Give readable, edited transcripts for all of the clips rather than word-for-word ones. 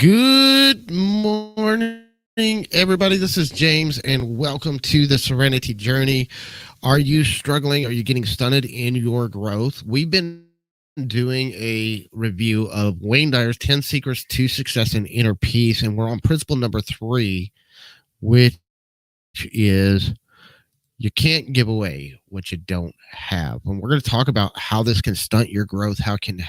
Good morning, everybody. This is James, and welcome to the Serenity Journey. Are you struggling? Are you getting stunted in your growth? We've been doing a review of Wayne Dyer's 10 Secrets to Success and Inner Peace, and we're on principle number 3, which is you can't give away what you don't have. And we're going to talk about how this can stunt your growth, how it can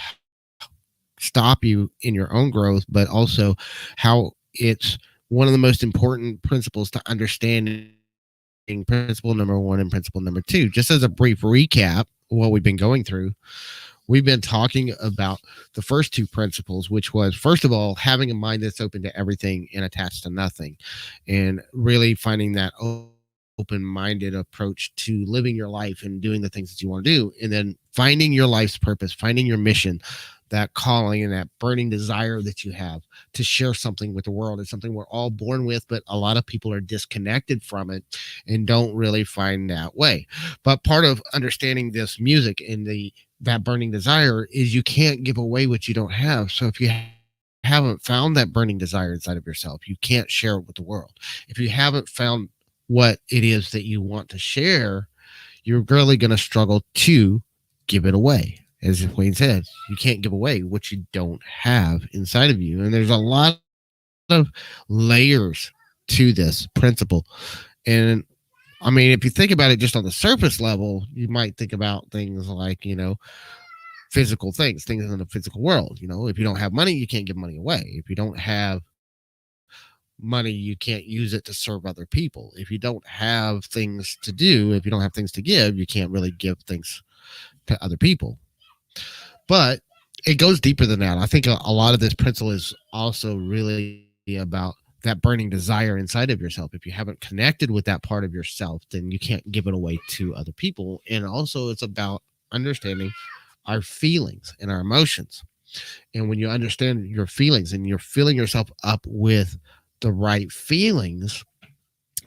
stop you in your own growth, but also how it's one of the most important principles to understanding principle number 1 and principle number 2. Just as a brief recap, what we've been going through, we've been talking about the first two principles, which was, first of all, having a mind that's open to everything and attached to nothing, and really finding that open-minded approach to living your life and doing the things that you want to do, and then finding your life's purpose, finding your mission, that calling and that burning desire that you have to share something with the world. It's something we're all born with, but a lot of people are disconnected from it and don't really find that way. But part of understanding this music and that burning desire is you can't give away what you don't have. So if you haven't found that burning desire inside of yourself, you can't share it with the world. If you haven't found what it is that you want to share, you're really going to struggle to give it away. As Wayne said, you can't give away what you don't have inside of you. And there's a lot of layers to this principle. And I mean, if you think about it just on the surface level, you might think about things like, physical things in the physical world. If you don't have money, you can't give money away. If you don't have money, you can't use it to serve other people. If you don't have things to do, if you don't have things to give, you can't really give things to other people. But it goes deeper than that. I think a lot of this principle is also really about that burning desire inside of yourself. If you haven't connected with that part of yourself, then you can't give it away to other people. And also it's about understanding our feelings and our emotions. And when you understand your feelings and you're filling yourself up with the right feelings,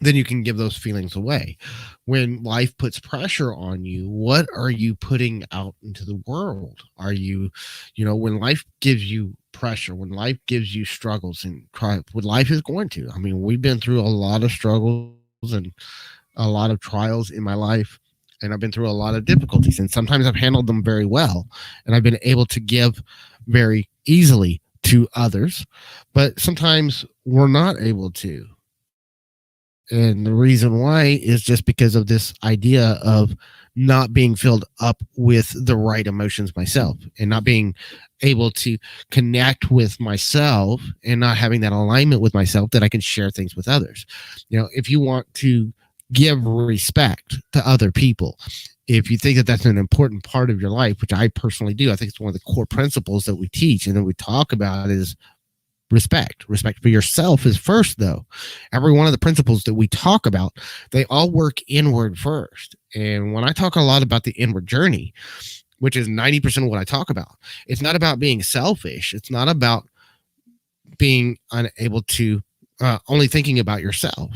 then you can give those feelings away. When life puts pressure on you, what are you putting out into the world? Are you, when life gives you pressure, when life gives you struggles, and what life is going to, I mean, we've been through a lot of struggles and a lot of trials in my life, and I've been through a lot of difficulties, and sometimes I've handled them very well, and I've been able to give very easily to others, but sometimes we're not able to. And the reason why is just because of this idea of not being filled up with the right emotions myself, and not being able to connect with myself, and not having that alignment with myself that I can share things with others. If you want to give respect to other people, if you think that that's an important part of your life, which I personally do, I think it's one of the core principles that we teach and that we talk about is respect for yourself is first. Though every one of the principles that we talk about, they all work inward first. And when I talk a lot about the inward journey, which is 90% of what I talk about, it's not about being selfish. It's not about being unable to only thinking about yourself,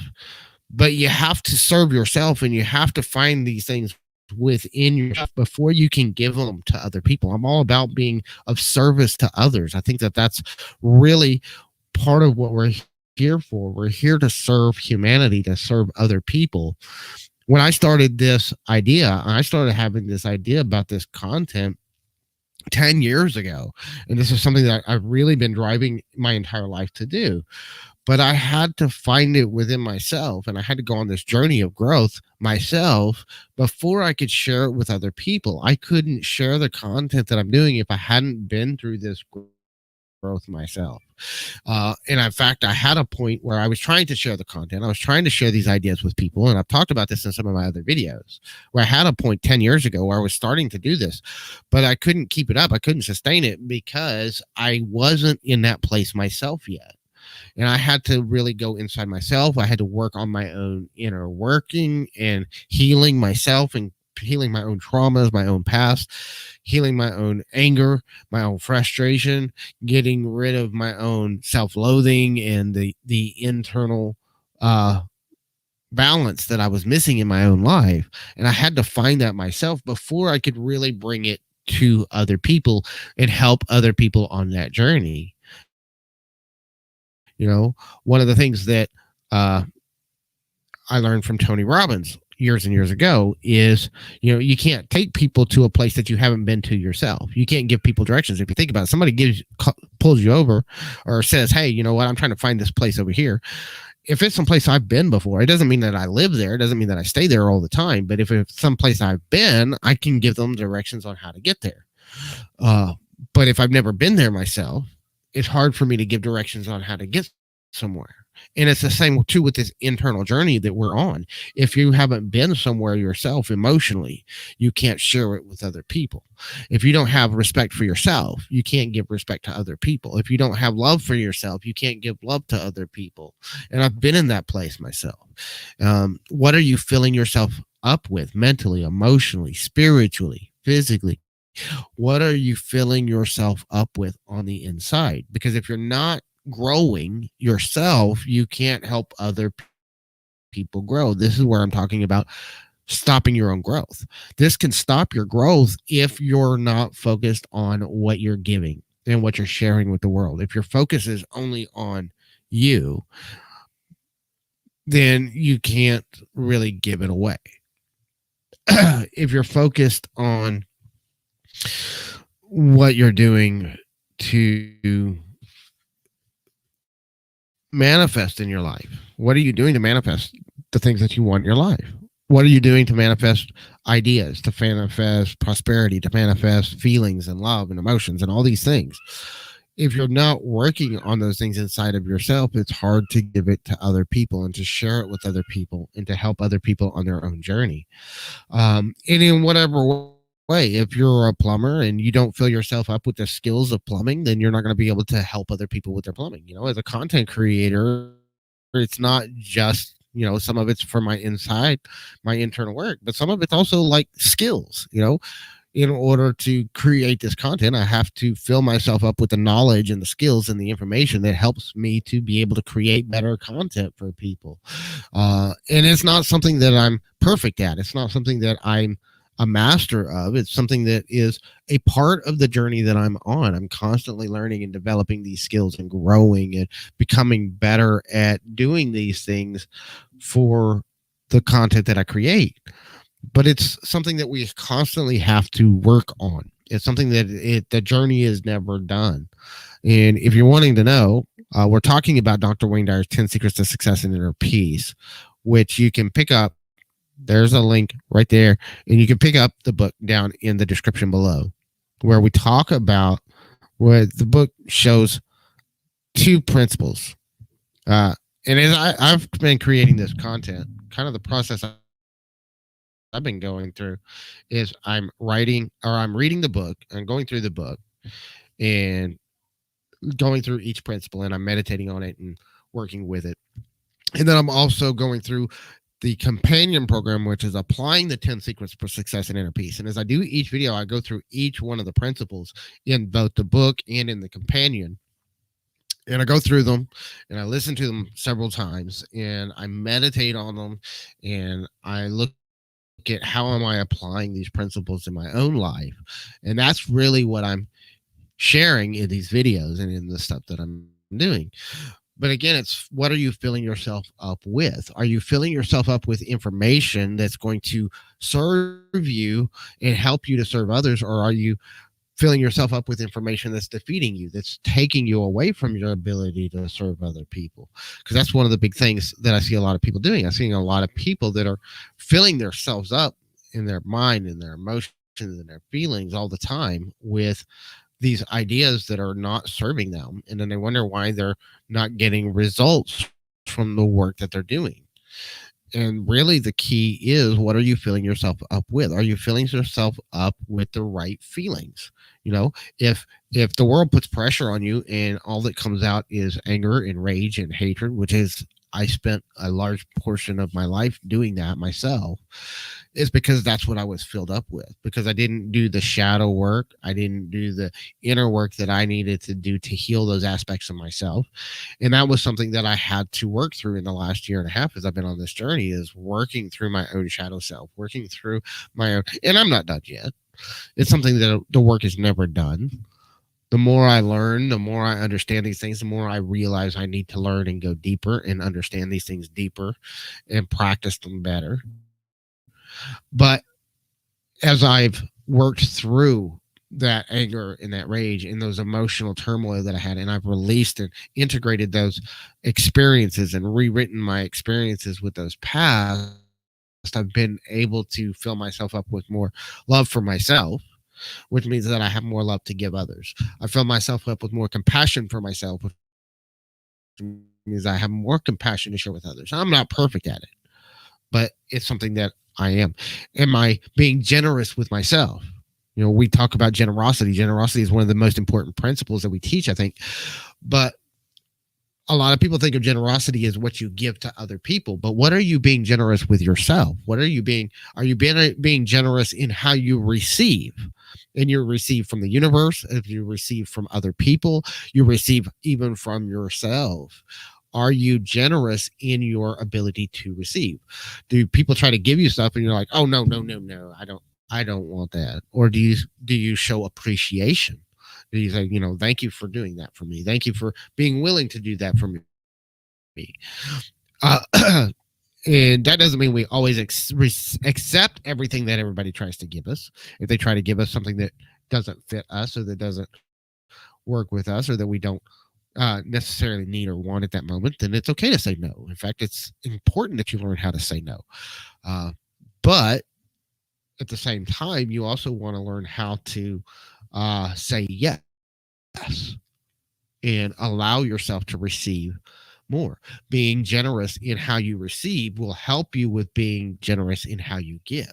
but you have to serve yourself, and you have to find these things within yourself before you can give them to other people. I'm all about being of service to others. I think that that's really part of what we're here for. We're here to serve humanity, to serve other people. When I started this idea, I started having this idea about this content 10 years ago. And this is something that I've really been driving my entire life to do. But I had to find it within myself, and I had to go on this journey of growth myself before I could share it with other people. I couldn't share the content that I'm doing if I hadn't been through this growth myself. And in fact, I had a point where I was trying to share the content. I was trying to share these ideas with people. And I've talked about this in some of my other videos, where I had a point 10 years ago where I was starting to do this, but I couldn't keep it up. I couldn't sustain it because I wasn't in that place myself yet. And I had to really go inside myself. I had to work on my own inner working and healing myself, and healing my own traumas, my own past, healing my own anger, my own frustration, getting rid of my own self-loathing and the internal balance that I was missing in my own life. And I had to find that myself before I could really bring it to other people and help other people on that journey. One of the things that uh, I learned from Tony Robbins years and years ago is, you can't take people to a place that you haven't been to yourself. You can't give people directions. If you think about it, somebody pulls you over or says, hey, you know what, I'm trying to find this place over here. If it's someplace I've been before, it doesn't mean that I live there. It doesn't mean that I stay there all the time. But if it's someplace I've been, I can give them directions on how to get there. But if I've never been there myself, it's hard for me to give directions on how to get somewhere. And it's the same too with this internal journey that we're on. If you haven't been somewhere yourself emotionally, you can't share it with other people. If you don't have respect for yourself, you can't give respect to other people. If you don't have love for yourself, you can't give love to other people. And I've been in that place myself. What are you filling yourself up with mentally, emotionally, spiritually, physically? What are you filling yourself up with on the inside? Because if you're not growing yourself, you can't help other people grow. This is where I'm talking about stopping your own growth. This can stop your growth if you're not focused on what you're giving and what you're sharing with the world. If your focus is only on you, then you can't really give it away. If you're focused on what you're doing to manifest in your life, what are you doing to manifest the things that you want in your life? What are you doing to manifest ideas, to manifest prosperity, to manifest feelings and love and emotions and all these things? If you're not working on those things inside of yourself, it's hard to give it to other people and to share it with other people and to help other people on their own journey. And in whatever way, if you're a plumber and you don't fill yourself up with the skills of plumbing, then you're not going to be able to help other people with their plumbing. As a content creator, it's not just, some of it's for my internal work, but some of it's also like skills. In order to create this content, I have to fill myself up with the knowledge and the skills and the information that helps me to be able to create better content for people. And it's not something that I'm perfect at. It's not something that I'm a master of. It's something that is a part of the journey that I'm on. I'm constantly learning and developing these skills and growing and becoming better at doing these things for the content that I create. But it's something that we constantly have to work on. It's something that the journey is never done. And if you're wanting to know, we're talking about Dr. Wayne Dyer's 10 Secrets to Success and Inner Peace, which you can pick up. There's a link right there. And you can pick up the book down in the description below, where we talk about where the book shows two principles. And as I've been creating this content, kind of the process I've been going through is I'm reading the book and going through the book and going through each principle, and I'm meditating on it and working with it. And then I'm also going through the companion program, which is applying the 10 secrets for success and inner peace. And as I do each video, I go through each one of the principles in both the book and in the companion. And I go through them and I listen to them several times and I meditate on them and I look at how am I applying these principles in my own life. And that's really what I'm sharing in these videos and in the stuff that I'm doing. But again, it's what are you filling yourself up with? Are you filling yourself up with information that's going to serve you and help you to serve others? Or are you filling yourself up with information that's defeating you, that's taking you away from your ability to serve other people? Because that's one of the big things that I see a lot of people doing. I'm seeing a lot of people that are filling themselves up in their mind and their emotions and their feelings all the time with these ideas that are not serving them. And then they wonder why they're not getting results from the work that they're doing. And really the key is, what are you filling yourself up with? Are you filling yourself up with the right feelings? If the world puts pressure on you and all that comes out is anger and rage and hatred, which is, I spent a large portion of my life doing that myself, is because that's what I was filled up with, because I didn't do the shadow work. I didn't do the inner work that I needed to do to heal those aspects of myself. And that was something that I had to work through in the last year and a half as I've been on this journey, is working through my own shadow self, working through my own, and I'm not done yet. It's something that the work is never done, The more I learn, the more I understand these things, the more I realize I need to learn and go deeper and understand these things deeper and practice them better. But as I've worked through that anger and that rage and those emotional turmoil that I had, and I've released and integrated those experiences and rewritten my experiences with those past, I've been able to fill myself up with more love for myself, which means that I have more love to give others. I fill myself up with more compassion for myself, which means I have more compassion to share with others. I'm not perfect at it, but it's something that I am. Am I being generous with myself? We talk about generosity. Generosity is one of the most important principles that we teach, I think. But a lot of people think of generosity as what you give to other people, but what are you being generous with yourself? Are you being generous in how you receive? And you receive from the universe, if you receive from other people, you receive even from yourself. Are you generous in your ability to receive? Do people try to give you stuff and you're like, oh no, no, no, no, I don't want that? Or do you show appreciation? Do you say, thank you for doing that for me? Thank you for being willing to do that for me. And that doesn't mean we always accept everything that everybody tries to give us. If they try to give us something that doesn't fit us or that doesn't work with us or that we don't necessarily need or want at that moment, then it's okay to say no. In fact, it's important that you learn how to say no. Uh, but at the same time, you also want to learn how to say yes and allow yourself to receive more. Being generous in how you receive will help you with being generous in how you give.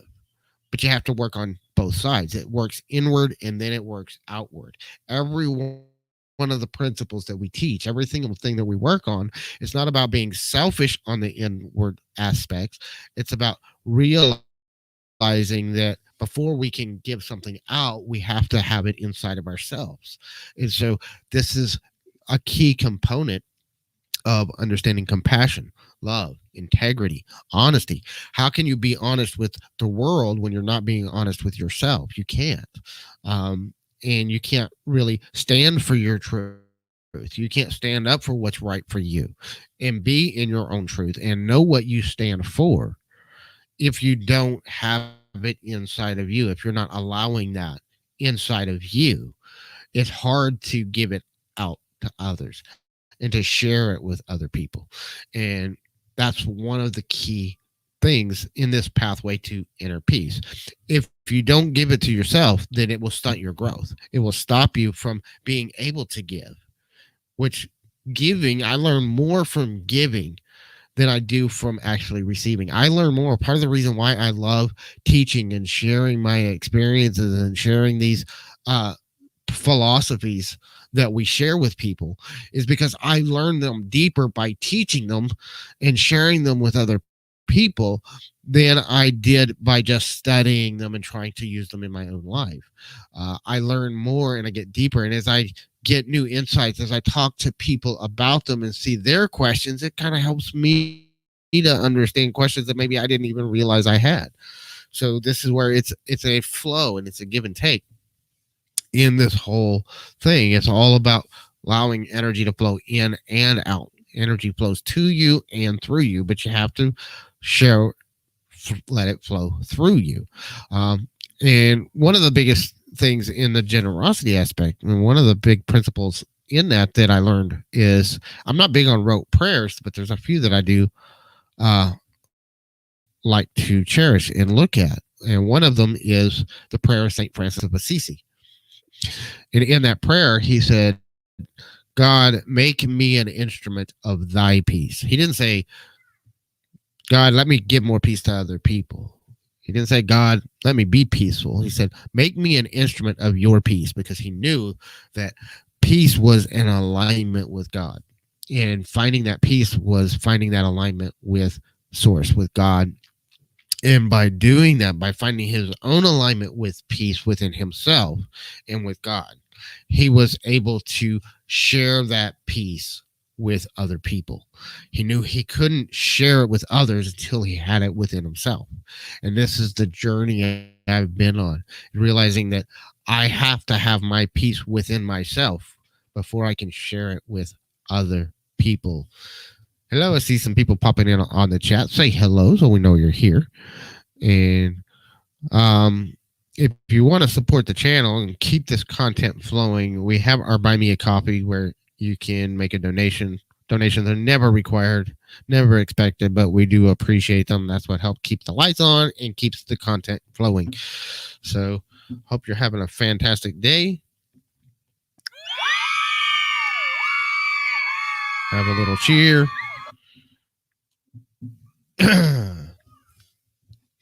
But you have to work on both sides. It works inward and then it works outward. Every one of the principles that we teach, every single thing that we work on, it's not about being selfish on the inward aspects. It's about realizing that before we can give something out, we have to have it inside of ourselves. And so this is a key component of understanding compassion, love, integrity, honesty. How can you be honest with the world when you're not being honest with yourself? You can't. And you can't really stand for your truth. You can't stand up for what's right for you and be in your own truth and know what you stand for if you don't have it inside of you, if you're not allowing that inside of you. It's hard to give it out to others and to share it with other people. And that's one of the key things in this pathway to inner peace. If you don't give it to yourself, then it will stunt your growth. It will stop you from being able to give, which giving, I learn more from giving than I do from actually receiving. I learn more. Part of the reason why I love teaching and sharing my experiences and sharing these uh, philosophies that we share with people is because I learn them deeper by teaching them and sharing them with other people than I did by just studying them and trying to use them in my own life. I learn more and I get deeper. And as I get new insights, as I talk to people about them and see their questions, it kind of helps me to understand questions that maybe I didn't even realize I had. So this is where it's a flow and it's a give and take in this whole thing. It's all about allowing energy to flow in and out. Energy flows to you and through you, but you have to share, let it flow through you. And one of the biggest things in the generosity aspect, and one of the big principles in that I learned is I'm not big on rote prayers, but there's a few that I do like to cherish and look at. And one of them is the prayer of St. Francis of Assisi. And in that prayer, he said, God, make me an instrument of thy peace. He didn't say, God, let me give more peace to other people. He didn't say, God, let me be peaceful. He said, make me an instrument of your peace, because he knew that peace was in alignment with God. And finding that peace was finding that alignment with Source, with God. And by doing that, by finding his own alignment with peace within himself and with God, he was able to share that peace with other people. He knew he couldn't share it with others until he had it within himself. And this is the journey I've been on, realizing that I have to have my peace within myself before I can share it with other people. Hello, I see some people popping in on the chat. Say hello so we know you're here. And if you want to support the channel and keep this content flowing, we have our Buy Me a Coffee where you can make a donation. Donations are never required, never expected, but we do appreciate them. That's what helps keep the lights on and keeps the content flowing. So, hope you're having a fantastic day. Have a little cheer.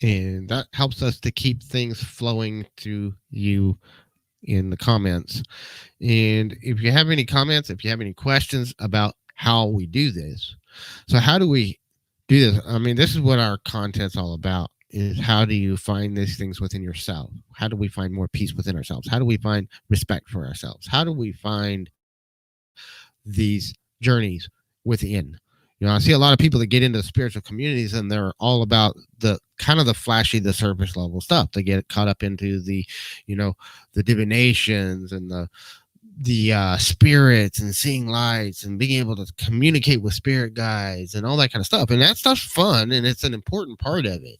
And that helps us to keep things flowing to you in the comments. And if you have any comments, if you have any questions about how we do this, so how do we do this? I mean, this is what our content's all about, is how do you find these things within yourself? How do we find more peace within ourselves? How do we find respect for ourselves? How do we find these journeys within? I see a lot of people that get into spiritual communities and they're all about the kind of the flashy, the surface level stuff. They get caught up into the, the divinations and the spirits and seeing lights and being able to communicate with spirit guides and all that kind of stuff. And that stuff's fun and it's an important part of it.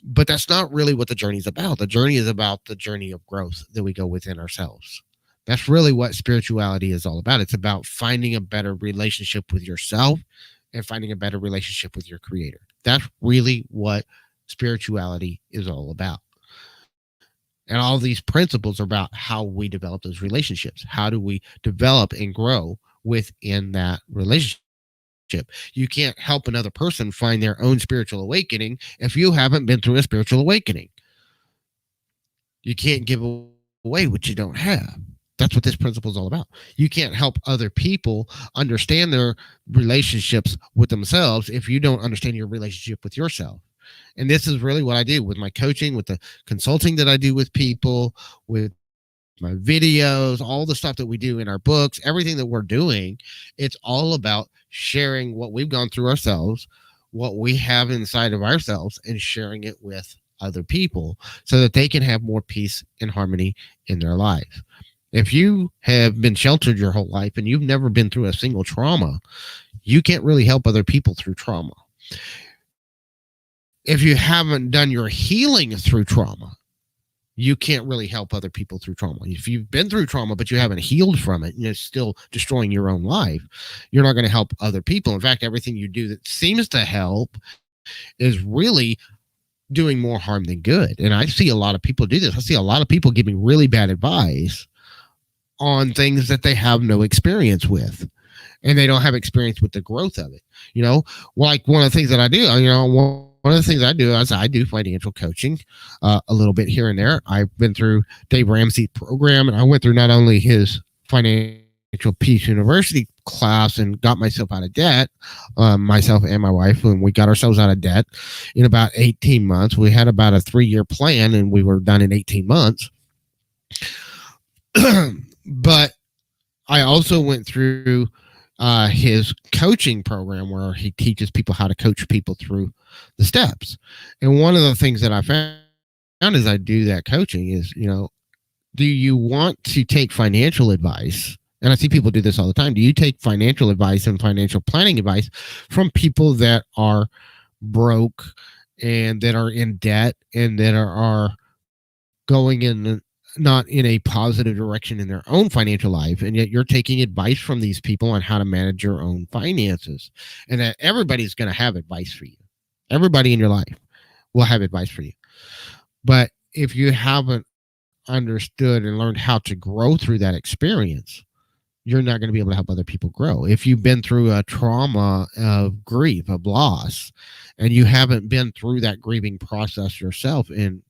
But that's not really what the journey is about. The journey is about the journey of growth that we go within ourselves. That's really what spirituality is all about. It's about finding a better relationship with yourself and finding a better relationship with your creator. That's really what spirituality is all about. And all these principles are about how we develop those relationships. How do we develop and grow within that relationship? You can't help another person find their own spiritual awakening if you haven't been through a spiritual awakening. You can't give away what you don't have. That's what this principle is all about. You can't help other people understand their relationships with themselves if you don't understand your relationship with yourself. And this is really what I do with my coaching, with the consulting that I do with people, with my videos, all the stuff that we do in our books, everything that we're doing. It's all about sharing what we've gone through ourselves, what we have inside of ourselves, and sharing it with other people so that they can have more peace and harmony in their life. If you have been sheltered your whole life and you've never been through a single trauma, you can't really help other people through trauma. If you haven't done your healing through trauma, you can't really help other people through trauma. If you've been through trauma, but you haven't healed from it, and it's still destroying your own life, you're not going to help other people. In fact, everything you do that seems to help is really doing more harm than good. And I see a lot of people do this. I see a lot of people giving really bad advice on things that they have no experience with, and they don't have experience with the growth of it. Like one of the things that I do, one of the things I do is I do financial coaching a little bit here and there. I've been through Dave Ramsey's program, and I went through not only his Financial Peace University class and got myself out of debt, myself and my wife, and we got ourselves out of debt in about 18 months. We had about a 3-year plan, and we were done in 18 months. But I also went through his coaching program where he teaches people how to coach people through the steps. And one of the things that I found as I do that coaching is, do you want to take financial advice? And I see people do this all the time. Do you take financial advice and financial planning advice from people that are broke and that are in debt and that are going in not in a positive direction in their own financial life, and yet you're taking advice from these people on how to manage your own finances? And that everybody's going to have advice for you. Everybody in your life will have advice for you. But if you haven't understood and learned how to grow through that experience, you're not going to be able to help other people grow. If you've been through a trauma of grief, of loss, and you haven't been through that grieving process yourself and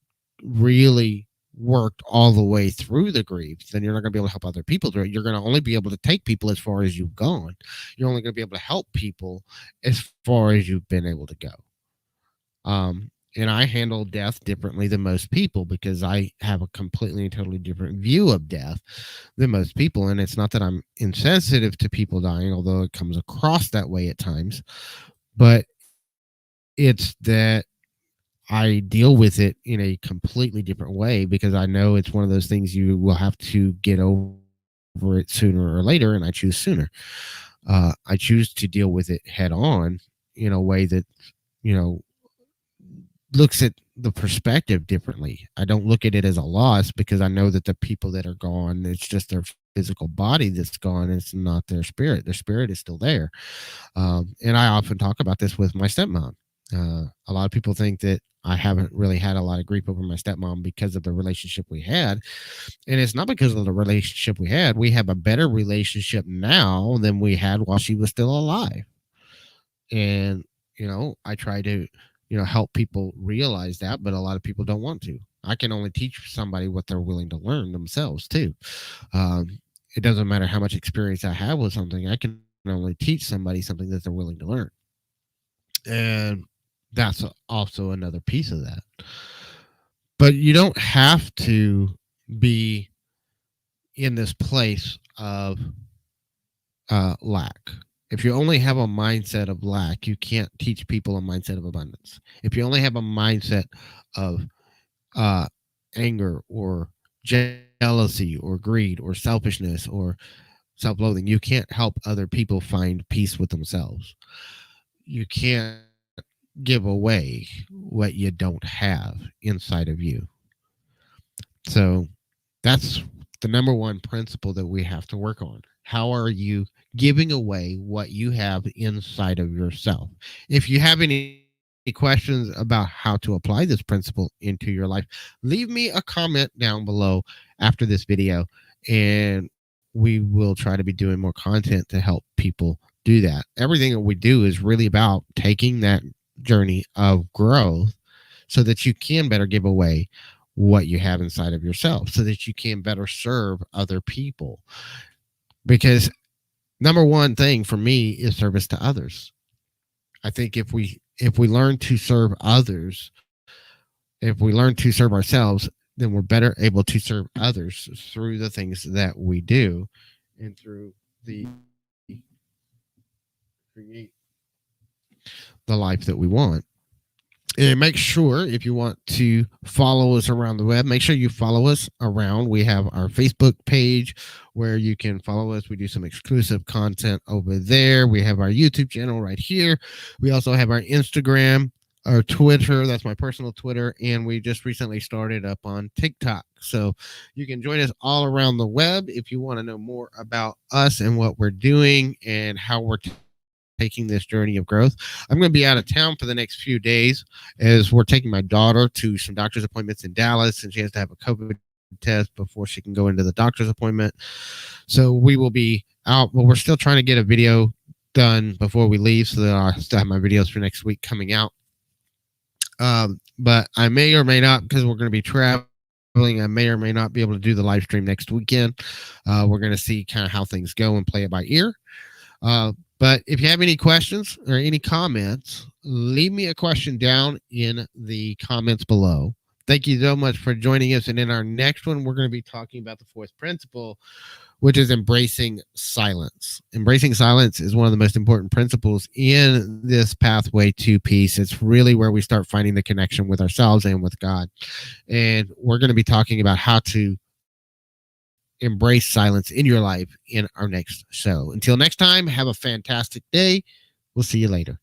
really worked all the way through the grief, then you're not going to be able to help other people through it. You're going to only be able to take people as far as you've gone. You're only going to be able to help people as far as you've been able to go. And I handle death differently than most people because I have a completely and totally different view of death than most people. And it's not that I'm insensitive to people dying, although it comes across that way at times, but it's that I deal with it in a completely different way because I know it's one of those things you will have to get over it sooner or later, and I choose sooner. I choose to deal with it head on in a way that, you know, looks at the perspective differently. I don't look at it as a loss because I know that the people that are gone, it's just their physical body that's gone. It's not their spirit. Their spirit is still there. And I often talk about this with my stepmom. A lot of people think that I haven't really had a lot of grief over my stepmom because of the relationship we had. And it's not because of the relationship we had. We have a better relationship now than we had while she was still alive. And, I try to, help people realize that, but a lot of people don't want to. I can only teach somebody what they're willing to learn themselves, too. It doesn't matter how much experience I have with something, I can only teach somebody something that they're willing to learn. And that's also another piece of that. But you don't have to be in this place of lack. If you only have a mindset of lack, you can't teach people a mindset of abundance. If you only have a mindset of uh, anger or jealousy or greed or selfishness or self loathing, you can't help other people find peace with themselves. You can't give away what you don't have inside of you. So that's the number one principle that we have to work on. How are you giving away what you have inside of yourself? If you have any questions about how to apply this principle into your life, leave me a comment down below after this video, and we will try to be doing more content to help people do that. Everything that we do is really about taking that journey of growth so that you can better give away what you have inside of yourself so that you can better serve other people. Because number one thing for me is service to others. I think if we learn to serve others, if we learn to serve ourselves, then we're better able to serve others through the things that we do and through the create the life that we want. And make sure if you want to follow us around the web, make sure you follow us around. We have our Facebook page where you can follow us. We do some exclusive content over there. We have our YouTube channel right here. We also have our Instagram, our Twitter. That's my personal Twitter. And we just recently started up on TikTok. So you can join us all around the web if you want to know more about us and what we're doing and how we're taking this journey of growth. I'm going to be out of town for the next few days as we're taking my daughter to some doctor's appointments in Dallas, and she has to have a COVID test before she can go into the doctor's appointment. So we will be out, but we're still trying to get a video done before we leave so that I still have my videos for next week coming out. But I may or may not, because we're going to be traveling, I may or may not be able to do the live stream next weekend. We're going to see kind of how things go and play it by ear. But if you have any questions or any comments, leave me a question down in the comments below. Thank you so much for joining us. And in our next one, we're going to be talking about the fourth principle, which is embracing silence. Embracing silence is one of the most important principles in this pathway to peace. It's really where we start finding the connection with ourselves and with God. And we're going to be talking about how to embrace silence in your life in our next show. Until next time, have a fantastic day. We'll see you later.